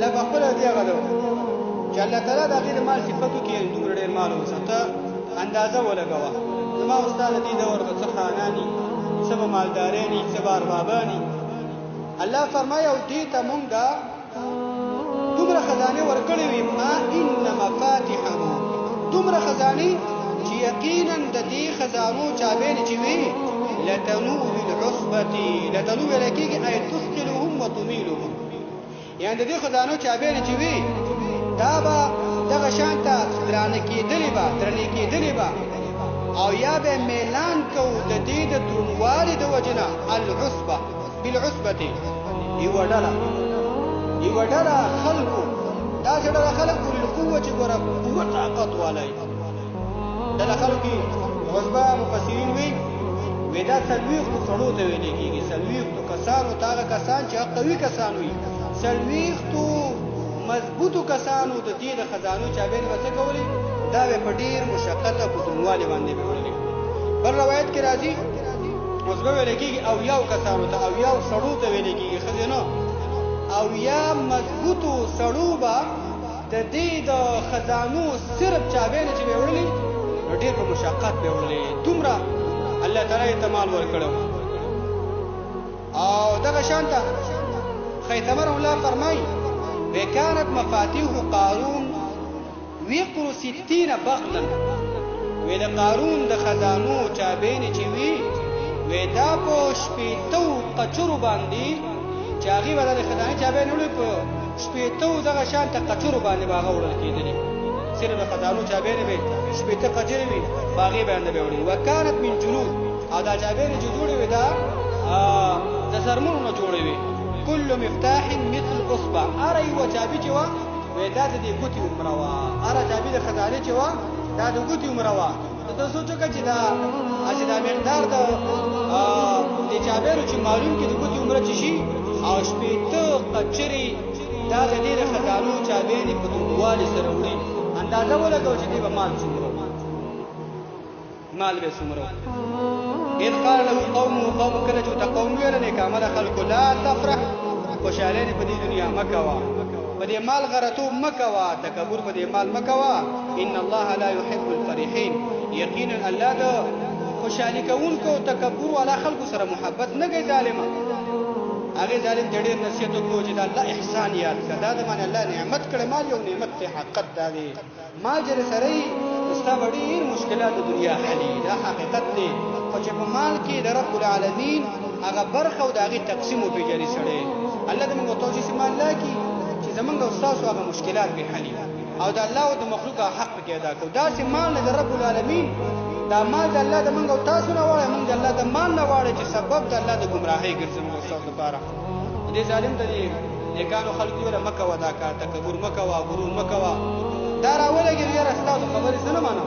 الله بخپل دی غلو چې الله تعالی د غیر مال صفاتو کې دومره ډېر مال وساته اندازه ولګوا زما استاد دې د ورته څه خانانی څه مالدارانی څه باربابانی الله فرمایي او دې ته مونږه دومره خزانه ورکړې وي ما ان مفاتحه دومره خزانه چې یقینا د دې خزانو چابین چې وي لتنوء بالعصبه لتنوء لکه اي تثقلهم وتميلهم يعني د دې خزانو چابین چې وي دا به دغه شانته درانه کېدلې به او یا به میلان کو د دې د دروندوالي د وجنه العصبه بالعصبه یو ډله خلقو دا چې ډله خلقو لقوه چې ګوره قوه طاقت والای ډله خلقو عصبه مفسرین وی دا سلويختو سړو ته ویل کېږي سلويختو کسانو تاغه کسان چې قوي کسان وي سلويختو مضبوطو کسانو د دې د خزانو چابین وڅ کولې دا به په ډیر مشقت او پتونواله باندې به ولې بل روایت کې راځي عصبه ویل کېږي او یو کسانو ته او یو سړو ته ویل کېږي خزانو او یا مضبوطو سړو با د دې د خزانو صرف چابین چې به وړلې ډیر په مشقت به وړلې دومره الله تعالی ته مال ورکړو او دغه شانته خیثمه الله فرمایي وكانت مفاتيح قارون ويقر 60 بغلا ودا قارون د خزانو چابین چې وی ودا په شپېتو قچرو باندې چې هغه بدل خزانه چابین وړي په شپېتو دغه شانته قچرو باندې باغ وړل کېدلی صرف خزانو چابین به شپېته قچرې وي باغې باندې به وړي وکانت من جلود او دا چابین چې جوړې وي دا د سرمونو نه جوړې وي كل مفتاح مثل اصبع اري وجابي جوا ودا د دې ګوتې عمروا اره جابي د خزانه جوا دا د ګوتې عمروا ته سوچو چې دا اجدا مقدار د جابرو چې معلوم کې د ګوتې عمره چي شي او شپېته قچري دا د دې خزانو چابین په دوالي سره وړي اندازه ولګو چې دې به مال څومره مال به څومره اذ قال له قوم کله چې تقوم ویل نه کامل خلق لا تفرح خوشالین په دې دنیا مکوا په دې مال غرتو مکوا تکبر په دې مال مکوا ان الله لا يحب الفرحين یقینا الله د خوشالي کوونکو تکبر ولا خلق سره محبت نه کوي ظالما هغه ظالم ډېر نصیحت کوي چې الله احسان یاد کړه دا باندې الله نعمت کړه مال یو نعمت ته حقیقت دی ما جر سره استا ډېر مشکلات د دنیا حلی دا حقیقت دی خو چې په مال کې د رب العالمین هغه برخه او د هغه تقسیم او پیجري سره الله دې موږ ته چې سیمان لاکي چې زمونږ استاد هغه مشکلات به حلی او د الله او د مخلوق حق کې ادا کو دا سیمان د رب العالمین دا مال د الله د موږ او تاسو نه وړي موږ د الله د مال نه وړي چې سبب د الله د گمراهۍ ګرځي موږ استاد لپاره دې ظالم ته دې نیکانو خلق ولا مکه ودا کا تکبر مکه وا غرور مکه وا دا راولګي یې راستاسو خبرې سره مانو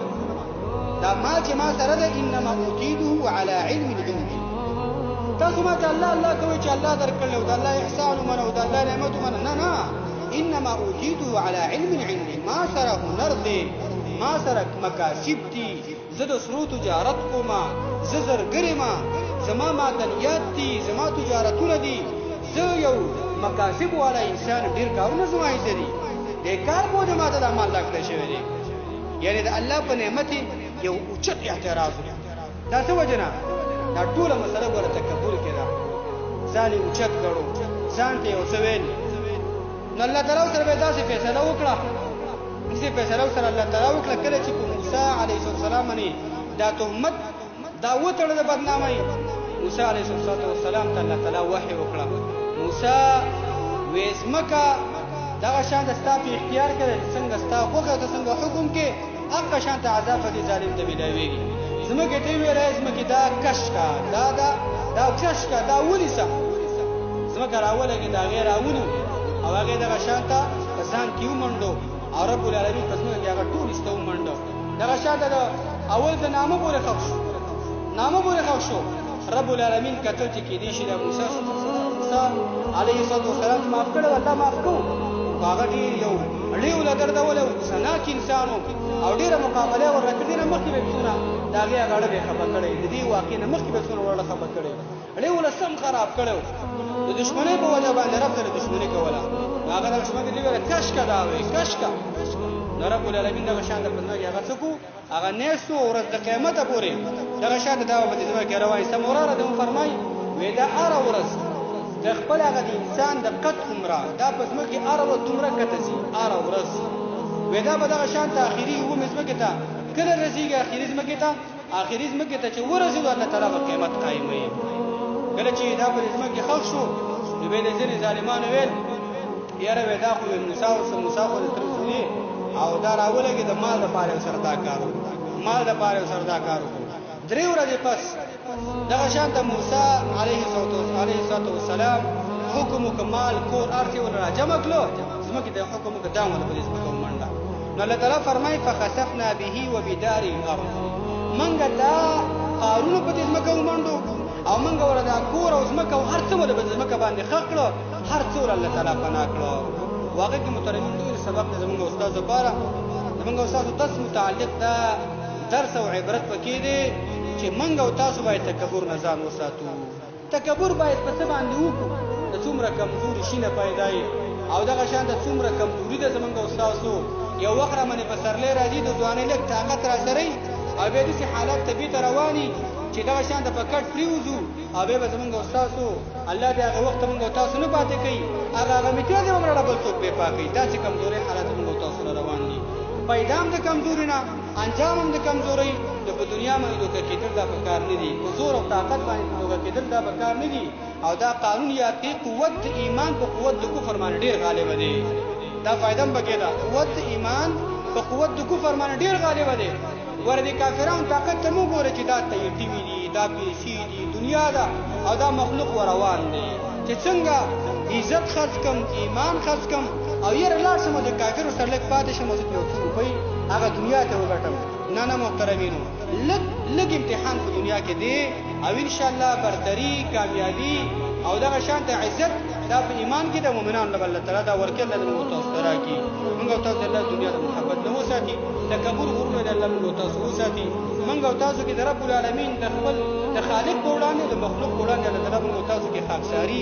دا ما چې ما سره ده انما اوتیده على علم عندي تاسو ما ته الله کوي چې الله درکړو دا الله احسان منو دا الله نعمت منو نه انما اوتیده على علم عندي ما سره هنر دي ما سره مکاسب دي زه د سرو تجارت کوما زه زرګری ما زما معدنیات دي زما تجارتونه دي زه یو مکاسب والا انسان ډیر کارونه زما یې دي د کار بوج ما ته د مال راکړی شوی دی یعنی د الله په نعمت یو اوچت اعتراض دا څه وجنه دا ټول مسله ګوره تکبر کې ده ځان اوچت کړو ځان ته یو څه ویل نو الله تعالی سره به داسې فیصله وکړه دې فیصله سره الله تعالی وکړه کله چې موسی علیه السلام باندې دا تهمت دا وتړه د بدنامۍ موسی علیه السلام ته الله تعالی وحی وکړه موسی وېسمکه دا شان د ستا په اختیار کې څنګه ستا خوخه ته څنګه حکم کې هغه شان ته عذاب دې ظالم ته ملایويږي زمکه ته وی راځي زمکه دا کشکا دا کشکا دا وليسه زمکه راولګي دا غیر راونه او هغه دا شان ته ځان کیو منډو او رب العالمین پس موږ هغه ټول استو منډو دا شان ته اول د نامه پورې خوښ شو رب العالمین کتل چې کې دي چې د موسی علیه السلام معاف کړو الله معاف کړو هغه ډیر یو اړیو لدر دا ولو سناک انسانو او ډیره مقابله ورکړي نه مخکې به څونه دا غي غاړه به خبر کړي د دې واقع نه مخکې به څونه ورله خبر کړي اړیو له سم خراب کړو د دشمنی په وجه باندې رب سره دشمنی کوله هغه د شمه دی ویل کشکا دا وی کشکا نو رب العالمین دغه شان د پزماکه هغه څه کو هغه نیسو ورځ د قیامت پورې دغه شان د داو په پزماکه روان سموراره د فرمای وې دا اره ورځ د خپل هغه د انسان د قد عمره دا پزماکه اره ورځ دومره کته سي اره ورځ وې دا به دغه شان ته اخیری و مزمکه ته کله رسیږي اخیری زمکه ته اخیری زمکه ته چې ورسېدو الله تعالی په قیامت قائموي کله چې دا په زمکه خلق شو نو به د ځینې ظالمانو ویل یاره وې دا خو موسی خو د ترسونی او دا راولګي د مال لپاره سره دا کارو مال لپاره سره دا کارو درې ورځې پس دغه شان ته موسی علیه السلام حکم کمال کور ارتي ولا جمع کړو زمکه د حکم قدام ولا پولیس په منډه نو الله تعالی فرمای فخسفنا به وبدار الارض منګه دا قارون په دې زمکه ومنډو او منګه وردا کور او زمکه هر څه ول په زمکه باندې خکړو هر څه الله تعالی پناه کړو واقع کې محترمین ډیر سبق زموږ استاد لپاره زموږ استاد تاسو متعلق دا درس او عبرت پکې دي چې موږ او تاسو باید تکبر نه ځان وساتو تکبر باید په څه باندې وکړو د څومره کمزوري شینه پیدای او دغه شان د څومره کمزوري د زموږ استادو یو وخت باندې په سرلې راځي د ځواني لک طاقت را سره او به دې حالات طبيعت رواني چې دغه شان د پکټ پریوزو او به زموږ استادو الله دې هغه وخت موږ تاسو نه پاتې کوي هغه میته دې موږ رابل څوک به پاکي دا چې کمزوري حالات موږ تاسو روان دي پیدام د کمزوري نه انجام هم د کمزوري د په دنیا باندې دوکه کېدل دا په کار نه دي په زور او طاقت باندې دوکه کېدل دا په کار نه دي او دا قانون یا قوت ایمان په قوت د کفر باندې ډیر غالب دي دا فائدہ بګی دا قوت ایمان په قوت د کفر باندې ډیر غالب دي ورته کافرانو طاقت ته مو ګوره چې دا ټي وي دي دا پیسې دي دنیا دا او دا مخلوق روان دي چې څنګه عزت خرج کم ایمان خرج کم او ير لاړ سم د کافر سره لک پاتې شم چې یو څو روپۍ هغه دنیا ته وګټم نه محترمینو لګ امتحان په دنیا کې دی او ان شاء الله برتری کامیابی او دغه شانته عزت دا په ایمان کې د مؤمنانو له الله تعالی دا ورکل له متوسط راکی موږ تاسو د دنیا د محبت نه وساتي تکبر غرور د الله موږ تاسو وساتي موږ تاسو کې د رب العالمین د خپل د خالق په وړاندې د مخلوق په وړاندې الله تعالی موږ تاسو کې خاکساری